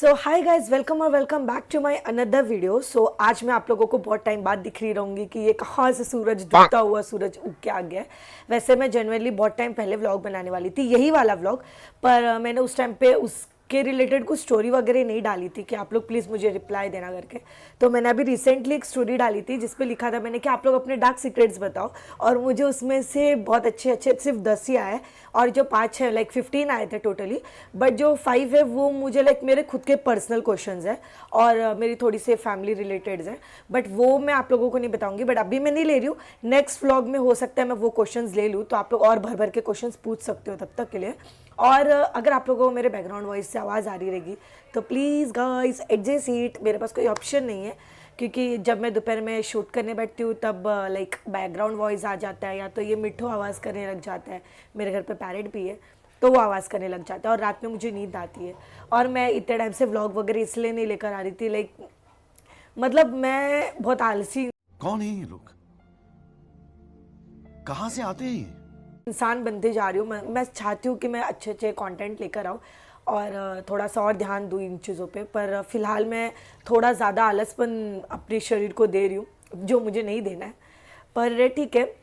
सो hi guys, welcome और welcome back to my another video. So आज मैं आप लोगों को बहुत टाइम बाद दिख रही रहूँगी कि ये कहाँ से सूरज डूबता हुआ सूरज उग के आ गया है। वैसे मैं जनरली बहुत टाइम पहले व्लॉग बनाने वाली थी, यही वाला व्लॉग, पर मैंने उस टाइम पे उसके रिलेटेड कुछ स्टोरी वगैरह नहीं डाली थी कि आप लोग प्लीज़ मुझे रिप्लाई देना करके। तो मैंने अभी रिसेंटली एक स्टोरी डाली थी जिसपे लिखा था मैंने कि आप लोग अपने डार्क सीक्रेट्स बताओ, और मुझे उसमें से बहुत अच्छे अच्छे सिर्फ 10 ही आए, और जो 5 है लाइक 15 आए थे टोटली, बट जो 5 है वो मुझे लाइक मेरे खुद के पर्सनल क्वेश्चंस हैं और मेरी थोड़ी सी फैमिली रिलेटेड हैं, बट वो मैं आप लोगों को नहीं बताऊंगी। बट अभी मैं नहीं ले रही हूँ, नेक्स्ट व्लॉग में हो सकता है मैं वो क्वेश्चंस ले लूँ, तो आप लोग और भर भर के क्वेश्चंस पूछ सकते हो तब तक के लिए। और अगर आप लोगों को मेरे बैकग्राउंड वॉइस से आवाज़ आ रही रहेगी तो प्लीज़ गाइस एडजस्ट इट, मेरे पास कोई ऑप्शन नहीं है, क्योंकि जब मैं दोपहर में शूट करने बैठती हूँ तब लाइक बैकग्राउंड वॉइस आ जाता है, या तो ये मिठू आवाज़ करने लग जाता है, मेरे घर पे पैरेट भी है तो वो आवाज़ करने लग जाता है, और रात में मुझे नींद आती है। और मैं इतने टाइम से व्लॉग वगैरह इसलिए नहीं लेकर आ रही थी, लाइक मतलब मैं बहुत आलसी कौन है ये लोग? कहाँ से आते हैं ये? इंसान बनते जा रही हूँ। मैं चाहती हूँ कि मैं अच्छे अच्छे कंटेंट लेकर आऊँ और थोड़ा सा और ध्यान दूँ इन चीज़ों पे, पर फिलहाल मैं थोड़ा ज़्यादा आलसपन अपने शरीर को दे रही हूँ जो मुझे नहीं देना है। पर ठीक है,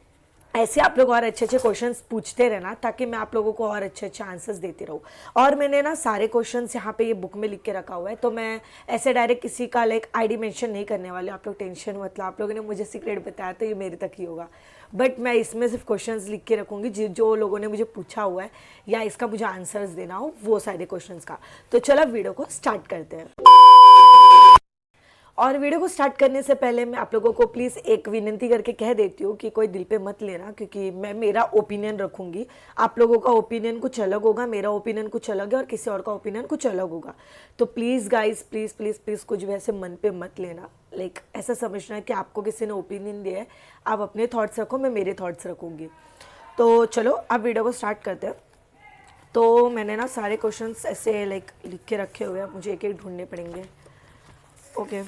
ऐसे आप लोग और अच्छे अच्छे क्वेश्चंस पूछते रहना ताकि मैं आप लोगों को और अच्छे अच्छे आंसर्स देती रहूँ। और मैंने ना सारे क्वेश्चंस यहाँ पे ये बुक में लिख के रखा हुआ है, तो मैं ऐसे डायरेक्ट किसी का लाइक आईडी मेंशन नहीं करने वाली, आप लोग टेंशन मतलब आप लोगों ने मुझे सीक्रेट बताया तो ये मेरे तक ही होगा, बट मैं इसमें सिर्फ क्वेश्चंस लिख के रखूँगी जो लोगों ने मुझे पूछा हुआ है या इसका मुझे आंसर्स देना हो वो सारे क्वेश्चंस का। तो चलो वीडियो को स्टार्ट करते हैं। और वीडियो को स्टार्ट करने से पहले मैं आप लोगों को प्लीज़ एक विनती करके कह देती हूँ कि कोई दिल पे मत लेना, क्योंकि मैं मेरा ओपिनियन रखूँगी, आप लोगों का ओपिनियन कुछ अलग होगा, मेरा ओपिनियन कुछ अलग है और किसी और का ओपिनियन कुछ अलग होगा। तो please guys please please please कुछ भी ऐसे मन पे मत लेना, लाइक ऐसा समझना है कि आपको किसी ने ओपिनियन दिया है, आप अपने थॉट्स रखो, मैं मेरे थॉट्स रखूँगी। तो चलो अब वीडियो को स्टार्ट करते हैं। तो मैंने ना सारे क्वेश्चंस ऐसे लाइक लिख के रखे हुए हैं, मुझे एक एक ढूंढने पड़ेंगे। ओके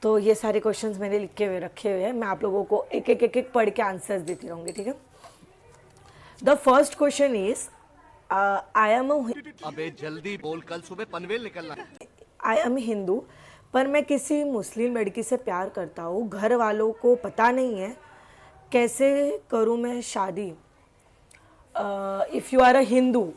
तो ये सारे क्वेश्चंस मैंने लिखे हुए रखे हुए हैं, मैं आप लोगों को एक एक पढ़ के आंसर्स देती रहूँगी, ठीक है। The first question is I am अबे जल्दी बोल, कल सुबह पनवेल निकलना है। आई एम हिंदू, पर मैं किसी मुस्लिम लड़की से प्यार करता हूँ, घर वालों को पता नहीं है, कैसे करूँ मैं शादी। If you are a Hindu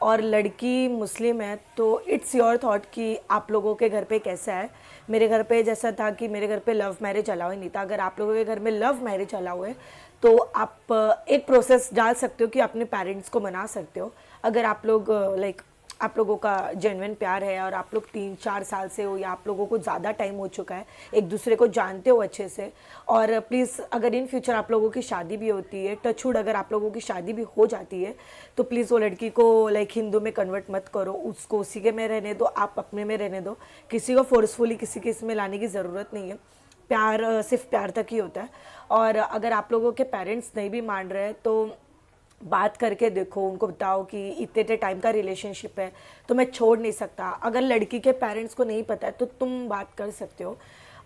और लड़की मुस्लिम है तो इट्स योर थॉट कि आप लोगों के घर पे कैसा है। मेरे घर पे जैसा था कि मेरे घर पे लव मैरिज अलाउ ही नहीं था। अगर आप लोगों के घर में लव मैरिज अलाउ है तो आप एक प्रोसेस डाल सकते हो कि अपने पेरेंट्स को मना सकते हो। अगर आप लोग लाइक आप लोगों का जेन्युइन प्यार है और आप लोग 3-4 साल से हो या आप लोगों को ज़्यादा टाइम हो चुका है, एक दूसरे को जानते हो अच्छे से, और प्लीज़ अगर इन फ्यूचर आप लोगों की शादी भी होती है, टचवुड अगर आप लोगों की शादी भी हो जाती है, तो प्लीज़ वो लड़की को लाइक हिंदू में कन्वर्ट मत करो, उसको उसी के में रहने दो, आप अपने में रहने दो, किसी को फोर्सफुली किसी के इसमें लाने की ज़रूरत नहीं है। प्यार सिर्फ प्यार तक ही होता है। और अगर आप लोगों के पेरेंट्स नहीं भी मान रहे हैं तो बात करके देखो, उनको बताओ कि इतने टाइम का रिलेशनशिप है तो मैं छोड़ नहीं सकता। अगर लड़की के पेरेंट्स को नहीं पता है तो तुम बात कर सकते हो,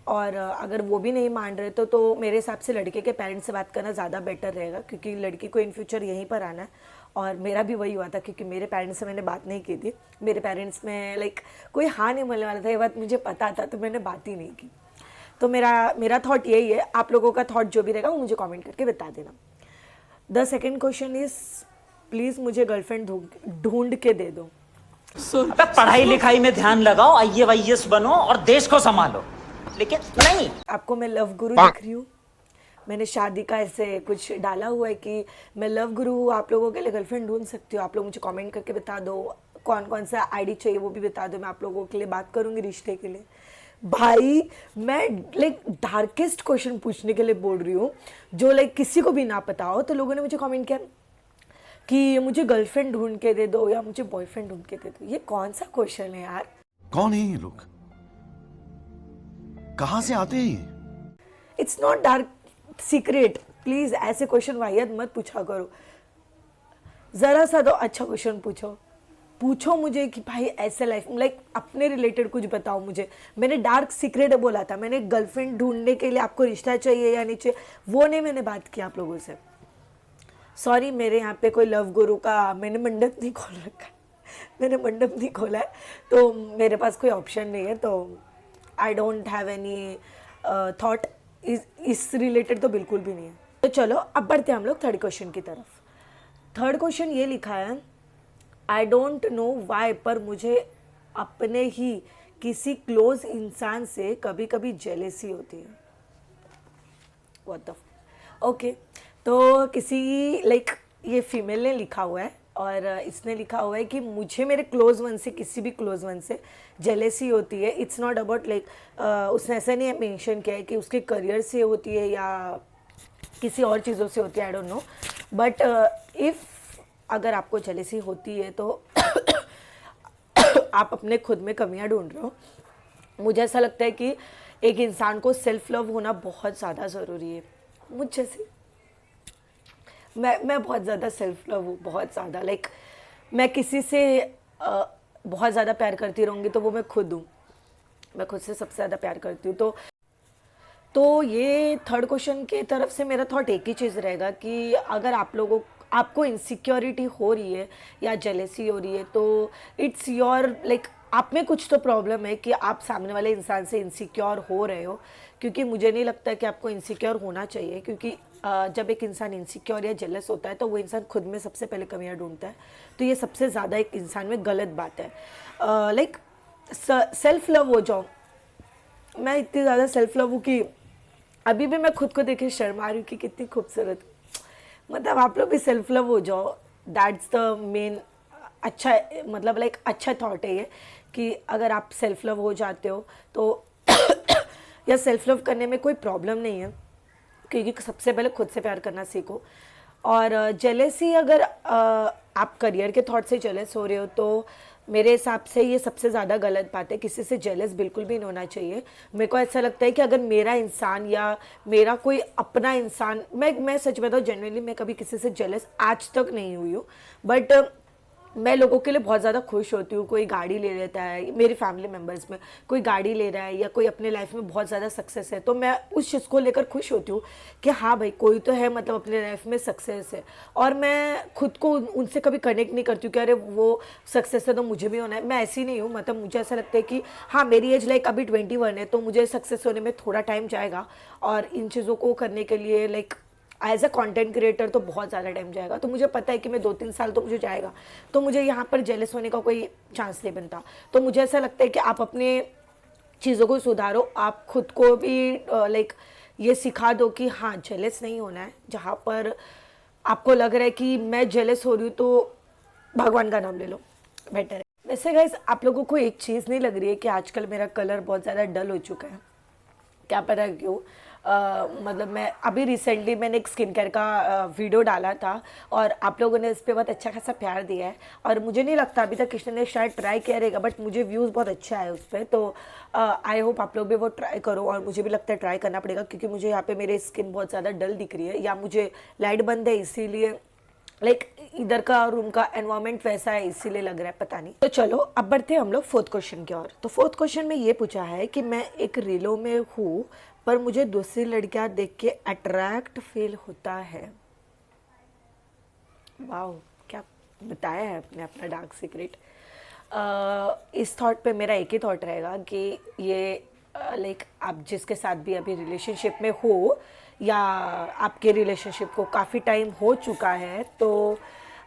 और अगर वो भी नहीं मान रहे तो मेरे हिसाब से लड़के के पेरेंट्स से बात करना ज़्यादा बेटर रहेगा, क्योंकि लड़की को इन फ्यूचर यहीं पर आना है। और मेरा भी वही हुआ था, क्योंकि मेरे पेरेंट्स से मैंने बात नहीं की थी, मेरे पेरेंट्स में लाइक कोई हाँ नहीं बोलने वाला था, ये बात मुझे पता था, तो मैंने बात ही नहीं की। तो मेरा थॉट यही है, आप लोगों का थॉट जो भी रहेगा वो मुझे कॉमेंट करके बता देना। The second question is please मुझे गर्लफ्रेंड ढूंढ के दे दो। अबे पढ़ाई लिखाई में ध्यान लगाओ, आईएएस बनो और देश को संभालो, लेकिन नहीं। आपको मैं लव गुरु दिख रही हूँ, मैंने शादी का ऐसे कुछ डाला हुआ है कि मैं लव गुरु हूँ, आप लोगों के लिए गर्लफ्रेंड ढूंढ सकती हो। आप लोग मुझे कमेंट करके बता दो कौन कौन सा आईडी चाहिए, वो भी बता दो, मैं आप लोगों के लिए बात करूँगी रिश्ते के लिए। भाई मैं लाइक डार्केस्ट क्वेश्चन पूछने के लिए बोल रही हूँ जो लाइक किसी को भी ना पता हो। तो लोगों ने मुझे कमेंट किया कि मुझे गर्लफ्रेंड ढूंढ के दे दो या मुझे बॉयफ्रेंड ढूंढ के दे दो। ये कौन सा क्वेश्चन है यार? कौन है ये लोग? कहाँ से आते हैं ये? It's not dark secret, please ऐसे क्वेश्चन वाहियत मत पूछा करो। जरा सा तो अच्छा क्वेश्चन पूछो मुझे कि भाई ऐसे लाइफ लाइक अपने रिलेटेड कुछ बताओ मुझे। मैंने डार्क सीक्रेट बोला था, मैंने गर्लफ्रेंड ढूंढने के लिए आपको रिश्ता चाहिए या नहीं चाहिए वो नहीं मैंने बात की आप लोगों से। सॉरी, मेरे यहाँ पे कोई लव गुरु का मैंने मंडप नहीं खोल रखा है। मैंने मंडप नहीं खोला है, तो मेरे पास कोई ऑप्शन नहीं है, तो I don't have any thought इस रिलेटेड, तो बिल्कुल भी नहीं है। तो चलो अब बढ़ते हैं हम लोग थर्ड क्वेश्चन की तरफ। थर्ड क्वेश्चन ये लिखा है, आई डोंट नो वाई, पर मुझे अपने ही किसी क्लोज इंसान से कभी कभी जेलेसी होती है। व्हाट द ओके, तो किसी लाइक ये फीमेल ने लिखा हुआ है और इसने लिखा हुआ है कि मुझे मेरे क्लोज वन से, किसी भी क्लोज वन से जेलेसी होती है। इट्स नॉट अबाउट लाइक, उसने ऐसा नहीं मेंशन किया है कि उसके करियर से होती है या किसी और चीज़ों से होती है, I don't know, but if अगर आपको जेलेसी होती है तो आप अपने खुद में कमियां ढूंढ रहे हो। मुझे ऐसा लगता है कि एक इंसान को सेल्फ लव होना बहुत ज़्यादा ज़रूरी है। मुझ जैसे मैं बहुत ज़्यादा सेल्फ लव हूँ, बहुत ज़्यादा लाइक मैं किसी से बहुत ज़्यादा प्यार करती रहूँगी तो वो मैं खुद हूँ। मैं खुद से सबसे ज़्यादा प्यार करती हूँ। तो ये थर्ड क्वेश्चन की तरफ से मेरा थॉट एक ही चीज़ रहेगा कि अगर आपको इनसिक्योरिटी हो रही है या जेलेसी हो रही है तो इट्स योर लाइक, आप में कुछ तो प्रॉब्लम है कि आप सामने वाले इंसान से इनसिक्योर हो रहे हो। क्योंकि मुझे नहीं लगता कि आपको इनसिक्योर होना चाहिए, क्योंकि जब एक इंसान इनसिक्योर या जेलस होता है तो वो इंसान खुद में सबसे पहले कमियां ढूंढता है। तो ये सबसे ज़्यादा एक इंसान में गलत बात है। लाइक सेल्फ लव हो जाओ। मैं इतनी ज़्यादा सेल्फ लव हूँ कि अभी भी मैं खुद को देखे शर्मा रही हूँ कि कितनी खूबसूरत। मतलब आप लोग भी सेल्फ लव हो जाओ, दैट्स द मेन अच्छा, मतलब लाइक अच्छा थॉट है ये कि अगर आप सेल्फ लव हो जाते हो तो या सेल्फ लव करने में कोई प्रॉब्लम नहीं है, क्योंकि सबसे पहले खुद से प्यार करना सीखो। और जेलेसी अगर आप करियर के थॉट से जेलस हो रहे हो तो मेरे हिसाब से ये सबसे ज़्यादा गलत बात है। किसी से जेलस बिल्कुल भी नहीं होना चाहिए। मेरे को ऐसा लगता है कि अगर मेरा इंसान या मेरा कोई अपना इंसान, मैं सच बताऊँ जनरली मैं कभी किसी से जेलस आज तक नहीं हुई हूँ, बट मैं लोगों के लिए बहुत ज़्यादा खुश होती हूँ। कोई गाड़ी ले लेता है, मेरी फैमिली मेम्बर्स में कोई गाड़ी ले रहा है या कोई अपने लाइफ में बहुत ज़्यादा सक्सेस है, तो मैं उस चीज़ को लेकर खुश होती हूँ कि हाँ भाई कोई तो है, मतलब अपने लाइफ में सक्सेस है। और मैं खुद को उनसे कभी कनेक्ट नहीं करती हूँ कि अरे वो सक्सेस है तो मुझे भी होना है। मैं ऐसी नहीं हूँ। मतलब मुझे ऐसा लगता है कि हाँ मेरी एज लाइक अभी 21 है, तो मुझे सक्सेस होने में थोड़ा टाइम जाएगा और इन चीज़ों को करने के लिए like as a content creator तो बहुत ज़्यादा टाइम जाएगा। तो मुझे पता है कि मैं 2-3 साल तो मुझे जाएगा, तो मुझे यहाँ पर जेलस होने का कोई चांस नहीं बनता। तो मुझे ऐसा लगता है कि आप अपने चीज़ों को सुधारो, आप खुद को भी लाइक ये सिखा दो कि हाँ जेलस नहीं होना है। जहाँ पर आपको लग रहा है कि मैं जेलस हो रही हूँ तो भगवान का नाम ले लो, बेटर है। वैसे गाइस आप लोगों को एक चीज़ नहीं लग रही है कि आजकल मेरा कलर बहुत ज़्यादा डल हो चुका है? क्या पता क्यों। मतलब मैं अभी रिसेंटली मैंने एक स्किन केयर का वीडियो डाला था और आप लोगों ने इस पर बहुत अच्छा खासा प्यार दिया है और मुझे नहीं लगता अभी तक किसी ने शायद ट्राई किया रहेगा, बट मुझे व्यूज़ बहुत अच्छा है उस पर। तो आई होप आप लोग भी वो ट्राई करो और मुझे भी लगता है ट्राई करना पड़ेगा, क्योंकि मुझे यहाँ पे मेरी स्किन बहुत ज़्यादा डल दिख रही है या मुझे लाइट बंद है इसीलिए, लाइक इधर का रूम का एनवायरनमेंट वैसा है इसीलिए लग रहा है, पता नहीं। तो चलो अब बढ़ते हैं हम लोग फोर्थ क्वेश्चन की ओर। तो फोर्थ क्वेश्चन में ये पूछा है कि मैं एक रीलों में हूँ पर मुझे दूसरी लड़कियां देख के अट्रैक्ट फील होता है। वाओ, क्या बताया है आपने अपना डार्क सीक्रेट। इस थॉट पे मेरा एक ही थॉट रहेगा कि ये लाइक आप जिसके साथ भी अभी रिलेशनशिप में हो या आपके रिलेशनशिप को काफ़ी टाइम हो चुका है, तो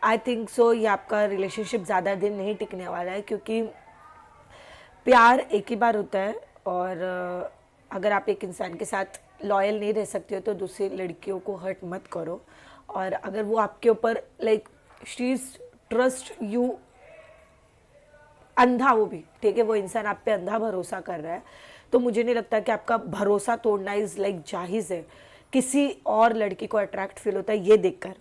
आई थिंक सो ये आपका रिलेशनशिप ज़्यादा दिन नहीं टिकने वाला है, क्योंकि प्यार एक ही बार होता है। और अगर आप एक इंसान के साथ लॉयल नहीं रह सकते हो तो दूसरी लड़कियों को हर्ट मत करो। और अगर वो आपके ऊपर like she is trust you, अंधा वो भी ठीक है, वो इंसान आप पे अंधा भरोसा कर रहा है, तो मुझे नहीं लगता कि आपका भरोसा तोड़ना इज़ लाइक जायज़ है। किसी और लड़की को अट्रैक्ट फील होता है ये देखकर।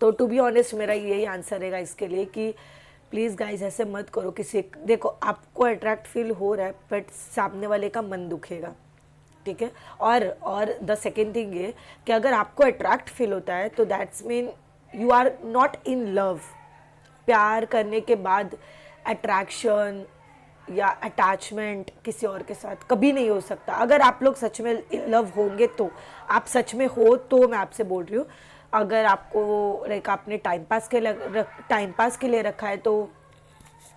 तो टू बी ऑनेस्ट मेरा यही आंसर रहेगा इसके लिए कि प्लीज़ गाइज ऐसे मत करो। किसी देखो आपको अट्रैक्ट फील हो रहा है बट सामने वाले का मन दुखेगा, ठीक है। और द सेकेंड थिंग ये कि अगर आपको अट्रैक्ट फील होता है तो that's mean you are not in love. प्यार करने के बाद अट्रैक्शन या अटैचमेंट किसी और के साथ कभी नहीं हो सकता। अगर आप लोग सच में इन लव होंगे तो आप सच में हो, तो मैं आपसे बोल रही हूँ। अगर आपको लाइक आपने टाइम पास के लिए रखा है तो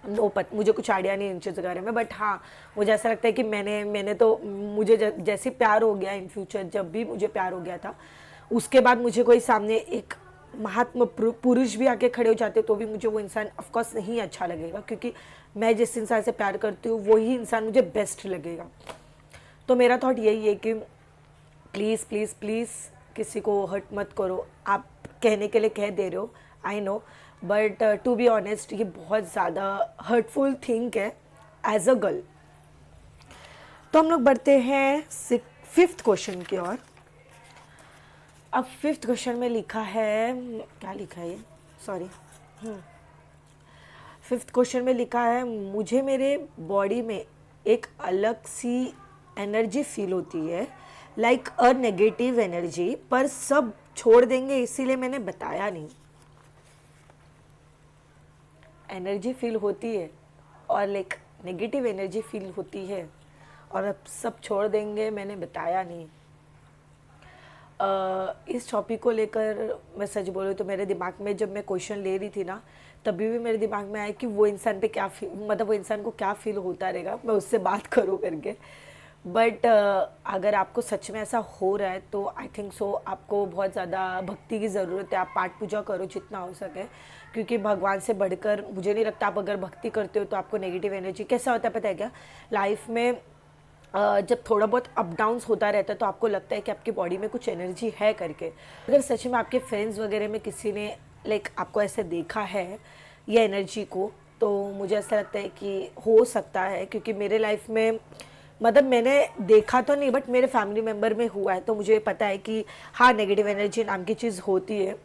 मुझे कुछ आइडिया नहीं इन चीज़ों के बारे में, बट हाँ मुझे ऐसा लगता है कि मैंने तो मुझे जैसे प्यार हो गया इन फ्यूचर, जब भी मुझे प्यार हो गया था उसके बाद मुझे कोई सामने एक महात्मा पुरुष भी आके खड़े हो जाते तो भी मुझे वो इंसान ऑफकोर्स नहीं अच्छा लगेगा, क्योंकि मैं जिस इंसान से प्यार करती हूँ वही इंसान मुझे बेस्ट लगेगा। तो मेरा थॉट यही है कि प्लीज़ प्लीज़ प्लीज़ किसी को हर्ट मत करो। आप कहने के लिए कह दे रहे हो, I know, but to be honest ये बहुत ज़्यादा हर्टफुल थिंग है एज अ गर्ल। तो हम लोग बढ़ते हैं 5th क्वेश्चन की ओर। अब 5th क्वेश्चन में लिखा है, क्या लिखा है ये, सॉरी, 5th क्वेश्चन में लिखा है, मुझे मेरे बॉडी में एक अलग सी एनर्जी फील होती है, लाइक अ नेगेटिव एनर्जी, पर सब छोड़ देंगे इसीलिए मैंने बताया नहीं। एनर्जी फील होती है और लाइक नेगेटिव एनर्जी फील होती है और अब सब छोड़ देंगे मैंने बताया नहीं। इस टॉपिक को लेकर मैं सच बोलूँ तो मेरे दिमाग में जब मैं क्वेश्चन ले रही थी ना, तभी भी मेरे दिमाग में आया कि वो इंसान पे क्या मतलब वो इंसान को क्या फील होता रहेगा, मैं उससे बात करूँ करके। बट अगर आपको सच में ऐसा हो रहा है तो आई थिंक सो आपको बहुत ज़्यादा भक्ति की ज़रूरत है। आप पाठ पूजा करो जितना हो सके, क्योंकि भगवान से बढ़कर मुझे नहीं लगता आप अगर भक्ति करते हो तो आपको नेगेटिव एनर्जी कैसा होता है पता है क्या, लाइफ में जब थोड़ा बहुत अप डाउन्स होता रहता है तो आपको लगता है कि आपकी बॉडी में कुछ एनर्जी है करके। अगर सच में आपके फ्रेंड्स वगैरह में किसी ने लाइक आपको ऐसे देखा है ये एनर्जी को, तो मुझे ऐसा लगता है कि हो सकता है, क्योंकि मेरे लाइफ में मतलब मैंने देखा तो नहीं बट मेरे फैमिली मेम्बर में हुआ है, तो मुझे पता है कि हाँ नेगेटिव एनर्जी नाम की चीज़ होती है,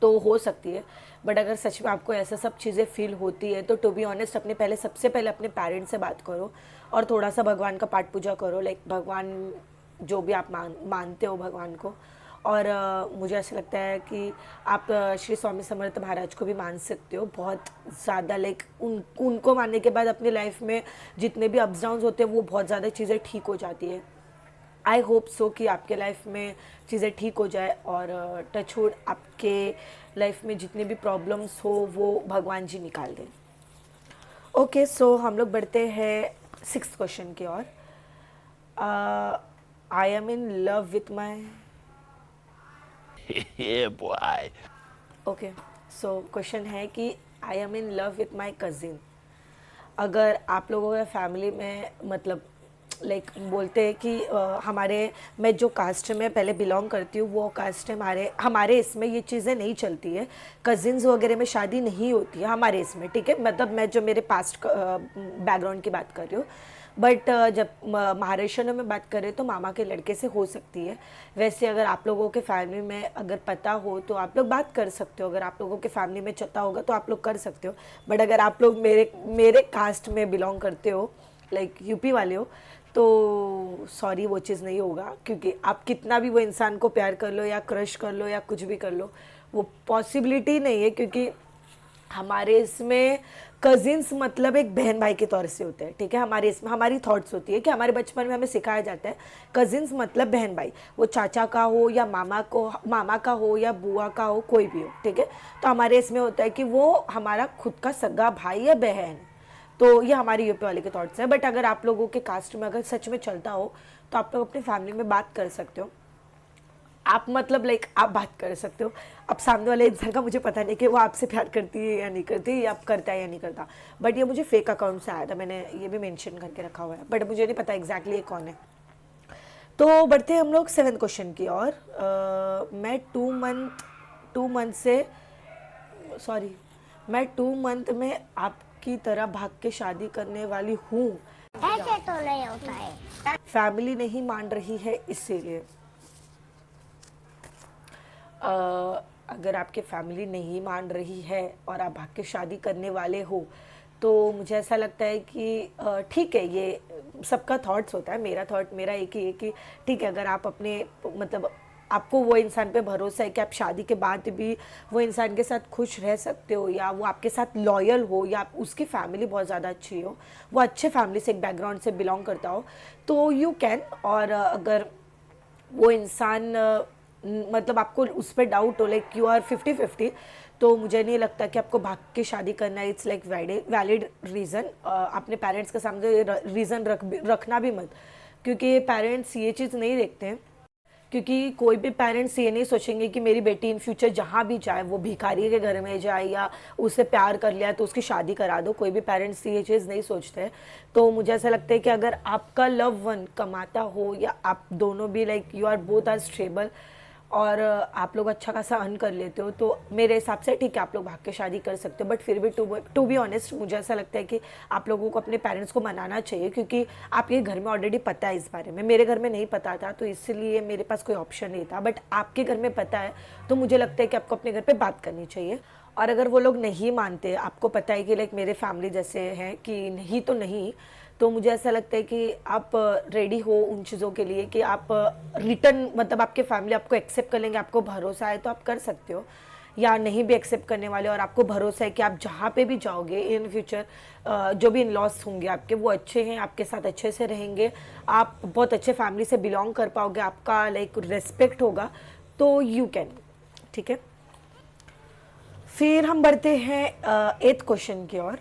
तो हो सकती है। बट अगर सच में आपको ऐसा सब चीज़ें फील होती है तो टू बी ऑनेस्ट सबसे पहले अपने पेरेंट्स से बात करो और थोड़ा सा भगवान का पाठ पूजा करो, लाइक भगवान जो भी आप मानते हो भगवान को। और मुझे ऐसा लगता है कि आप श्री स्वामी समर्थ महाराज को भी मान सकते हो बहुत ज़्यादा, लाइक उनको मानने के बाद अपनी लाइफ में जितने भी अप्स डाउन्स होते हैं वो बहुत ज़्यादा चीज़ें ठीक हो जाती है। आई होप सो कि आपके लाइफ में चीज़ें ठीक हो जाए और टचवुड आपके लाइफ में जितने भी प्रॉब्लम्स हो वो भगवान जी निकाल दें। ओके, सो हम लोग बढ़ते हैं 6th क्वेश्चन की ओर। I am in love with my okay, so question है कि I am in love with my cousin. अगर आप लोगों के फैमिली में मतलब लाइक बोलते हैं कि मैं जो कास्ट में पहले बिलोंग करती हूँ वो कास्ट हमारे इसमें ये चीज़ें नहीं चलती है, कज़िन्स वगैरह में शादी नहीं होती है हमारे इसमें, ठीक है। मतलब मैं जो मेरे पास्ट बैकग्राउंड की बात कर रही हूँ, बट जब महाराष्ट्र में बात करें तो मामा के लड़के से हो सकती है। वैसे अगर आप लोगों के फैमिली में अगर पता हो तो आप लोग बात कर सकते हो, अगर आप लोगों के फैमिली में चता होगा तो आप लोग कर सकते हो। बट अगर आप लोग मेरे कास्ट में बिलोंग करते हो, लाइक यूपी वाले हो, तो सॉरी वो चीज़ नहीं होगा, क्योंकि आप कितना भी वो इंसान को प्यार कर लो या क्रश कर लो या कुछ भी कर लो वो पॉसिबिलिटी नहीं है, क्योंकि हमारे इसमें कजिन्स मतलब एक बहन भाई के तौर से होते हैं, ठीक है। हमारे इसमें हमारी थॉट्स होती है कि हमारे बचपन में हमें सिखाया जाता है कजिन्स मतलब बहन भाई, वो चाचा का हो या मामा का हो या बुआ का हो, कोई भी हो, ठीक है। तो हमारे इसमें होता है कि वो हमारा खुद का सगा भाई या बहन, तो ये हमारी यूपी वाले के थॉट्स है। बट अगर आप लोगों के कास्ट में अगर सच में चलता हो तो आप लोग अपनी फैमिली में बात कर सकते हो। आप मतलब लाइक आप बात कर सकते हो। अब सामने वाले इंसान का मुझे पता नहीं कि वो आपसे प्यार करती है या नहीं करती, या आप करता है या नहीं करता, बट ये मुझे फेक अकाउंट से आया था, मैंने ये भी मेंशन करके रखा हुआ है, बट मुझे नहीं पता एग्जैक्टली ये कौन है। तो बढ़ते हैं हम लोग 7th क्वेश्चन की और मैं 2 मंथ में आपकी तरह भाग के शादी करने वाली हूँ। ऐसे तो नहीं होता है। फैमिली नहीं मान रही है इसीलिए। अगर आपके फैमिली नहीं मान रही है और आप भाग के शादी करने वाले हो तो मुझे ऐसा लगता है कि ठीक है, ये सबका थॉट्स होता है। मेरा एक ही है कि ठीक है, अगर आप अपने मतलब आपको वो इंसान पे भरोसा है कि आप शादी के बाद भी वो इंसान के साथ खुश रह सकते हो, या वो आपके साथ लॉयल हो, या उसकी फैमिली बहुत ज़्यादा अच्छी हो, वो अच्छे फैमिली से एक बैकग्राउंड से बिलोंग करता हो, तो यू कैन। और अगर वो इंसान मतलब आपको उस पर डाउट हो, लाइक यू आर 50-50, तो मुझे नहीं लगता कि आपको भाग के शादी करना इट्स लाइक वैलिड रीज़न। अपने पेरेंट्स के सामने रीज़न रखना भी मत, क्योंकि पेरेंट्स ये चीज़ नहीं देखते हैं। क्योंकि कोई भी पेरेंट्स ये नहीं सोचेंगे कि मेरी बेटी इन फ्यूचर जहाँ भी जाए, वो भिखारी के घर में जाए या उससे प्यार कर लिया तो उसकी शादी करा दो। कोई भी पेरेंट्स ये चीज़ नहीं सोचते। तो मुझे ऐसा लगता है कि अगर आपका लव वन कमाता हो या आप दोनों भी like you are both are stable और आप लोग अच्छा खासा अर्न कर लेते हो, तो मेरे हिसाब से ठीक है, आप लोग भाग के शादी कर सकते हो। बट फिर भी टू बी ऑनेस्ट मुझे ऐसा लगता है कि आप लोगों को अपने पेरेंट्स को मनाना चाहिए, क्योंकि आपके घर में ऑलरेडी पता है इस बारे में। मेरे घर में नहीं पता था, तो इसलिए मेरे पास कोई ऑप्शन नहीं था। बट आपके घर में पता है, तो मुझे लगता है कि आपको अपने घर पर बात करनी चाहिए। और अगर वो लोग नहीं मानते, आपको पता है कि लाइक मेरे फैमिली जैसे हैं कि नहीं तो नहीं, तो मुझे ऐसा लगता है कि आप रेडी हो उन चीज़ों के लिए कि आप रिटर्न, मतलब आपके फैमिली आपको एक्सेप्ट कर लेंगे, आपको भरोसा है तो आप कर सकते हो। या नहीं भी एक्सेप्ट करने वाले और आपको भरोसा है कि आप जहाँ पे भी जाओगे इन फ्यूचर, जो भी इन लॉस होंगे आपके, वो अच्छे हैं, आपके साथ अच्छे से रहेंगे, आप बहुत अच्छे फैमिली से बिलोंग कर पाओगे, आपका लाइक रिस्पेक्ट होगा, तो यू कैन। ठीक है, फिर हम बढ़ते हैं 8th क्वेश्चन की ओर।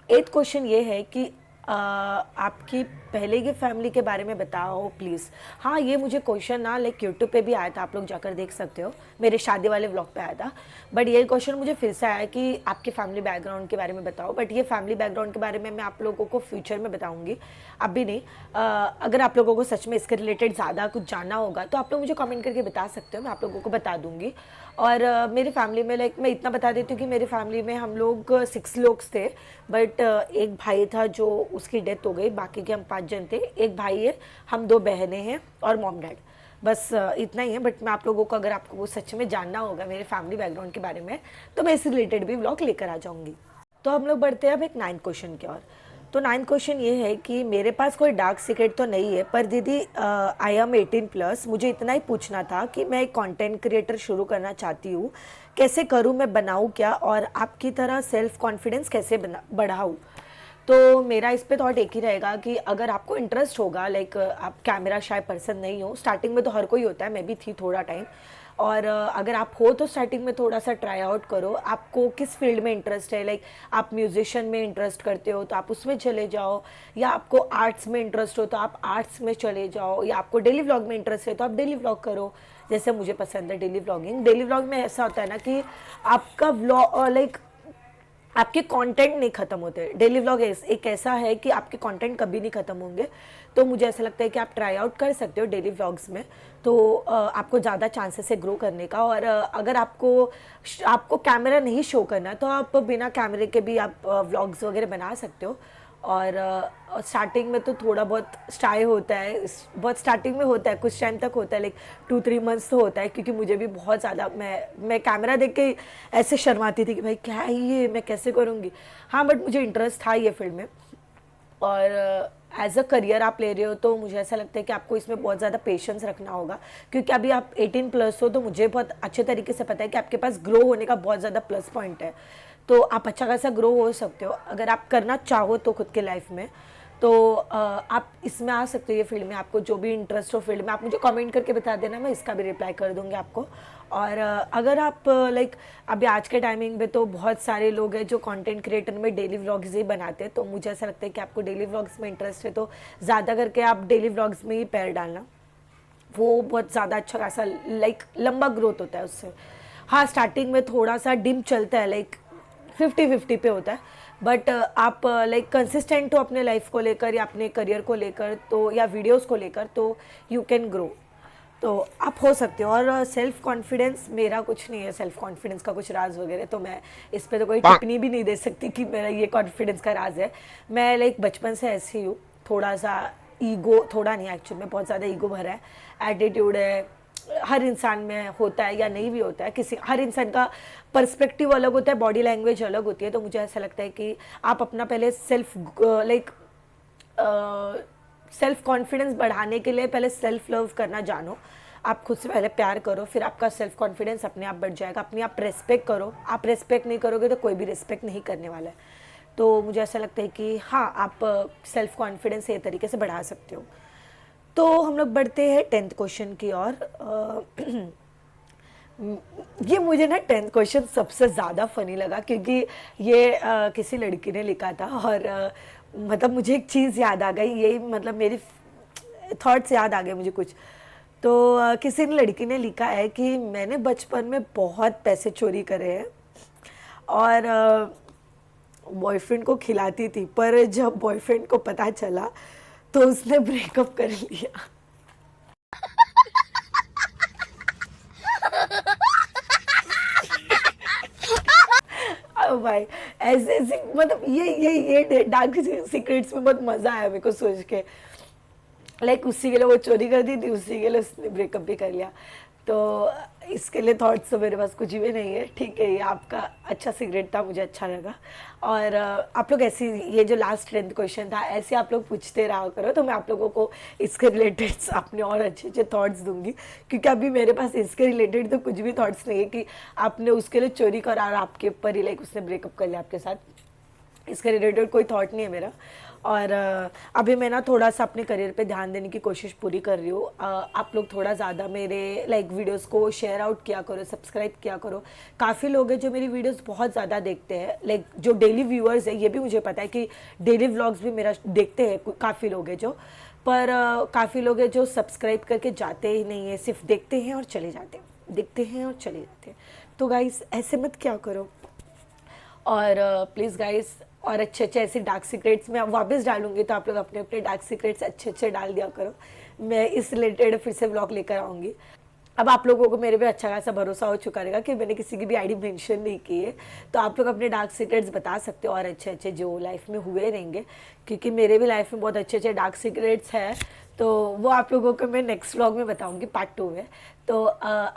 8th क्वेश्चन ये है कि आपकी पहले की फैमिली के बारे में बताओ प्लीज़। हाँ, ये मुझे क्वेश्चन ना लाइक यूट्यूब पे भी आया था, आप लोग जाकर देख सकते हो, मेरे शादी वाले व्लॉग पे आया था। बट ये क्वेश्चन मुझे फिर से आया कि आपके फैमिली बैकग्राउंड के बारे में बताओ। बट ये फैमिली बैकग्राउंड के बारे में मैं आप लोगों को फ्यूचर में बताऊँगी, अभी नहीं। अगर आप लोगों को सच में इसके रिलेटेड ज़्यादा कुछ जानना होगा तो आप लोग मुझे कमेंट करके बता सकते हो, मैं आप लोगों को बता दूँगी। और मेरी फैमिली में लाइक मैं इतना बता देती हूँ कि मेरी फैमिली में हम लोग 6 लोग थे। बट एक भाई था जो उसकी डेथ हो गई, बाकी के हम 5 जन थे। एक भाई है, हम 2 बहनें हैं और मॉम डैड, बस इतना ही है। बट मैं आप लोगों को, अगर आपको वो सच में जानना होगा मेरे फैमिली बैकग्राउंड के बारे में, तो मैं इससे रिलेटेड भी व्लॉग लेकर आ जाऊँगी। तो हम लोग बढ़ते हैं अब एक 9th क्वेश्चन की ओर। तो 9th क्वेश्चन ये है कि मेरे पास कोई डार्क सीक्रेट तो नहीं है, पर दीदी आई एम 18+, मुझे इतना ही पूछना था कि मैं एक कंटेंट क्रिएटर शुरू करना चाहती हूँ, कैसे करूँ, मैं बनाऊँ क्या, और आपकी तरह सेल्फ कॉन्फिडेंस कैसे बढ़ाऊँ। तो मेरा इस पे थॉट एक ही रहेगा कि अगर आपको इंटरेस्ट होगा, लाइक आप कैमरा शाय पर्सन नहीं हो, स्टार्टिंग में तो हर कोई होता है, मैं भी थी थोड़ा टाइम, और अगर आप हो तो स्टार्टिंग में थोड़ा सा ट्राई आउट करो। आपको किस फील्ड में इंटरेस्ट है, लाइक आप म्यूजिशियन में इंटरेस्ट करते हो तो आप उसमें चले जाओ, या आपको आर्ट्स में इंटरेस्ट हो तो आप आर्ट्स में चले जाओ, या आपको डेली व्लॉग में इंटरेस्ट है तो आप डेली व्लॉग करो, जैसे मुझे पसंद है डेली व्लॉगिंग। डेली व्लॉग में ऐसा होता है ना कि आपका व्लॉग लाइक आपके कंटेंट नहीं खत्म होते। डेली व्लॉग एक ऐसा है कि आपके कंटेंट कभी नहीं खत्म होंगे। तो मुझे ऐसा लगता है कि आप ट्राई आउट कर सकते हो डेली व्लॉग्स में, तो आपको ज़्यादा चांसेस है ग्रो करने का। और अगर आपको कैमरा नहीं शो करना तो आप बिना कैमरे के भी आप व्लॉग्स वगैरह बना सकते हो। और स्टार्टिंग में तो थोड़ा बहुत स्टाई होता है, बहुत स्टार्टिंग में होता है, कुछ टाइम तक होता है, लाइक 2-3 मंथ्स तो होता है, क्योंकि मुझे भी बहुत ज़्यादा मैं कैमरा देख के ऐसे शर्माती थी कि भाई क्या है ये, मैं कैसे करूँगी। हाँ, बट मुझे इंटरेस्ट था ये फील्ड में, और एज अ करियर आप ले रहे हो तो मुझे ऐसा लगता है कि आपको इसमें बहुत ज़्यादा पेशेंस रखना होगा, क्योंकि अभी आप 18+ हो, तो मुझे बहुत अच्छे तरीके से पता है कि आपके पास ग्रो होने का बहुत ज़्यादा प्लस पॉइंट है। तो आप अच्छा खासा ग्रो हो सकते हो अगर आप करना चाहो तो खुद के लाइफ में। तो आप इसमें आ सकते हो, ये फील्ड में आपको जो भी इंटरेस्ट हो फील्ड में, आप मुझे कमेंट करके बता देना, मैं इसका भी रिप्लाई कर दूंगी आपको। और अगर आप लाइक अभी आज के टाइमिंग में तो बहुत सारे लोग हैं जो कंटेंट क्रिएटर में डेली व्लॉग्स ही बनाते हैं, तो मुझे ऐसा लगता है कि आपको डेली व्लॉग्स में इंटरेस्ट है तो ज़्यादा करके आप डेली व्लॉग्स में ही पैर डालना, वो बहुत ज़्यादा अच्छा खासा लाइक लंबा ग्रोथ होता है उससे। हाँ, स्टार्टिंग में थोड़ा सा डिम चलता है, लाइक 50-50 पे होता है, बट आप लाइक कंसिस्टेंट हो अपने लाइफ को लेकर या अपने करियर को लेकर, तो या वीडियोस को लेकर, तो यू कैन ग्रो, तो आप हो सकते हो। और सेल्फ कॉन्फिडेंस, मेरा कुछ नहीं है सेल्फ कॉन्फिडेंस का कुछ राज वगैरह, तो मैं इस पर तो कोई टिप्पणी भी नहीं दे सकती कि मेरा ये कॉन्फिडेंस का राज है। मैं लाइक बचपन से ऐसी हूँ, थोड़ा सा ईगो, थोड़ा नहीं एक्चुअली में बहुत ज़्यादा ईगो भरा है, एटीट्यूड है, हर इंसान में होता है या नहीं भी होता है, हर इंसान का पर्सपेक्टिव अलग होता है, बॉडी लैंग्वेज अलग होती है। तो मुझे ऐसा लगता है कि आप अपना पहले सेल्फ कॉन्फिडेंस बढ़ाने के लिए पहले सेल्फ लव करना जानो, आप खुद से पहले प्यार करो, फिर आपका सेल्फ कॉन्फिडेंस अपने आप बढ़ जाएगा। अपने आप रेस्पेक्ट करो, आप रेस्पेक्ट नहीं करोगे तो कोई भी रेस्पेक्ट नहीं करने वाला है। तो मुझे ऐसा लगता है कि हाँ, आप सेल्फ कॉन्फिडेंस ये तरीके से बढ़ा सकते हो। तो हम लोग बढ़ते हैं 10th क्वेश्चन की ओर। ये मुझे ना 10th क्वेश्चन सबसे ज़्यादा फनी लगा, क्योंकि ये किसी लड़की ने लिखा था और मतलब मुझे एक चीज़ याद आ गई, यही मतलब मेरी थॉट्स याद आ गए मुझे कुछ। तो किसी लड़की ने लिखा है कि मैंने बचपन में बहुत पैसे चोरी करे हैं और बॉयफ्रेंड को खिलाती थी, पर जब बॉयफ्रेंड को पता चला तो उसने ब्रेकअप कर लिया। भाई ऐसे ऐसे मतलब ये डार्क सीक्रेट्स में बहुत मजा आया मेरे को सोच के। लाइक उसी के लिए वो चोरी कर दी थी, उसी के लिए उसने ब्रेकअप भी कर लिया। तो इसके लिए थॉट्स तो मेरे पास कुछ भी नहीं है। ठीक है, ये आपका अच्छा सीक्रेट था, मुझे अच्छा लगा। और आप लोग ऐसी, ये जो लास्ट 10th क्वेश्चन था, ऐसे आप लोग पूछते रहा करो, तो मैं आप लोगों को इसके रिलेटेड अपने और अच्छे अच्छे थॉट्स दूंगी, क्योंकि अभी मेरे पास इसके रिलेटेड तो कुछ भी थॉट्स नहीं है कि आपने उसके लिए चोरी करा और आपके ऊपर ही लाइक उसने ब्रेकअप कर लिया आपके साथ। इसके रिलेटेड कोई थॉट नहीं है मेरा। और अभी मैं ना थोड़ा सा अपने करियर पे ध्यान देने की कोशिश पूरी कर रही हूँ। आप लोग थोड़ा ज़्यादा मेरे लाइक वीडियोस को शेयर आउट किया करो, सब्सक्राइब किया करो। काफ़ी लोग हैं जो मेरी वीडियोस बहुत ज़्यादा देखते हैं, लाइक जो डेली व्यूअर्स है, ये भी मुझे पता है कि डेली व्लॉग्स भी मेरा देखते हैं काफ़ी लोग हैं जो, पर काफ़ी लोग हैं जो सब्सक्राइब करके जाते ही नहीं है, सिर्फ देखते हैं और चले जाते हैं, देखते हैं और चले जाते हैं। तो गाइस ऐसे मत क्या करो। और प्लीज़ गाइस, और अच्छे अच्छे ऐसे डार्क सीक्रेट्स मैं वापस डालूंगी, तो आप लोग अपने अपने डार्क सीक्रेट्स अच्छे अच्छे डाल दिया करो। मैं इस रिलेटेड फिर से व्लॉग लेकर आऊँगी। अब आप लोगों को मेरे पे अच्छा खासा भरोसा हो चुका रहेगा कि मैंने किसी की भी आईडी मेंशन नहीं की है, तो आप लोग अपने डार्क सीक्रेट्स बता सकते हो और अच्छे अच्छे जो लाइफ में हुए रहेंगे, क्योंकि मेरे भी लाइफ में बहुत अच्छे अच्छे डार्क सीक्रेट्स हैं। तो वो आप लोगों को मैं नेक्स्ट व्लॉग में बताऊंगी, पार्ट 2 में। तो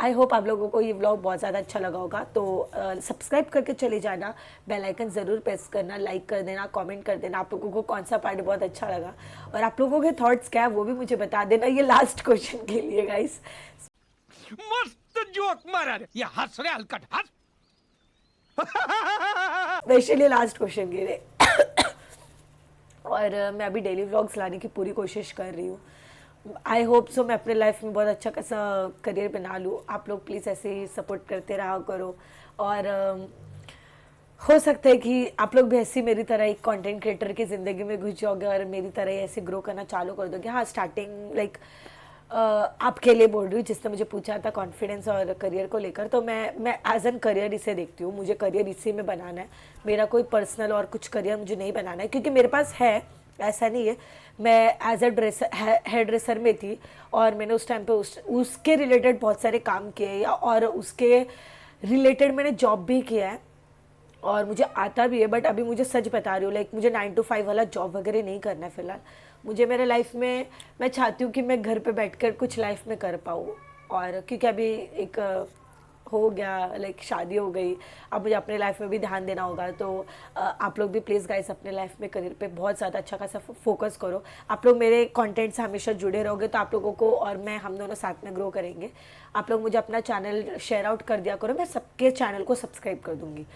आई होप आप लोगों को ये व्लॉग बहुत ज़्यादा अच्छा लगा होगा। तो सब्सक्राइब करके चले जाना, बेल आइकन ज़रूर प्रेस करना, लाइक कर देना, कमेंट कर देना आप लोगों को कौन सा पार्ट बहुत अच्छा लगा, और आप लोगों के थॉट्स क्या है वो भी मुझे बता देना। ये लास्ट क्वेश्चन के लिए गाइस, मस्त जोक मारा रे, ये हंस रे हलकट हंस। स्पेशली लास्ट क्वेश्चन के लिए। और मैं अभी डेली व्लॉग्स लाने की पूरी कोशिश कर रही हूँ। आई होप सो मैं अपने लाइफ में बहुत अच्छा खासा करियर बना लूँ। आप लोग प्लीज़ ऐसे ही सपोर्ट करते रहा करो। और हो सकता है कि आप लोग भी ऐसी मेरी तरह एक कंटेंट क्रिएटर की ज़िंदगी में घुस जाओगे और मेरी तरह ही ऐसे ग्रो करना चालू कर दोगे। हाँ, स्टार्टिंग लाइक आपके लिए बोल रही हूँ जिसने मुझे पूछा था कॉन्फिडेंस और करियर को लेकर, तो मैं एज एन करियर इसे देखती हूँ। मुझे करियर इसी में बनाना है, मेरा कोई पर्सनल और कुछ करियर मुझे नहीं बनाना है, क्योंकि मेरे पास है, ऐसा नहीं है। मैं एज अ हेयर ड्रेसर में थी और मैंने उस टाइम पे उसके रिलेटेड बहुत सारे काम किए, या और उसके रिलेटेड मैंने जॉब भी किया है और मुझे आता भी है। बट अभी मुझे सच बता रही हूँ, लाइक मुझे 9 to 5 वाला जॉब वगैरह नहीं करना है फिलहाल। मुझे मेरे लाइफ में, मैं चाहती हूँ कि मैं घर पे बैठकर कुछ लाइफ में कर पाऊँ। और क्योंकि अभी एक हो गया, लाइक शादी हो गई, अब मुझे अपने लाइफ में भी ध्यान देना होगा। तो आप लोग भी प्लीज़ गाइस अपने लाइफ में करियर पे बहुत ज़्यादा अच्छा खासा फोकस करो। आप लोग मेरे कंटेंट से हमेशा जुड़े रहोगे तो आप लोगों को और मैं, हम दोनों साथ में ग्रो करेंगे। आप लोग मुझे अपना चैनल शेयर आउट कर दिया करो, मैं सबके चैनल को सब्सक्राइब कर दूँगी।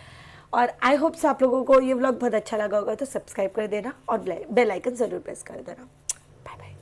और आई होप से आप लोगों को ये व्लॉग बहुत अच्छा लगा होगा, तो सब्सक्राइब कर देना और बेल आइकन ज़रूर प्रेस कर देना। Bye bye.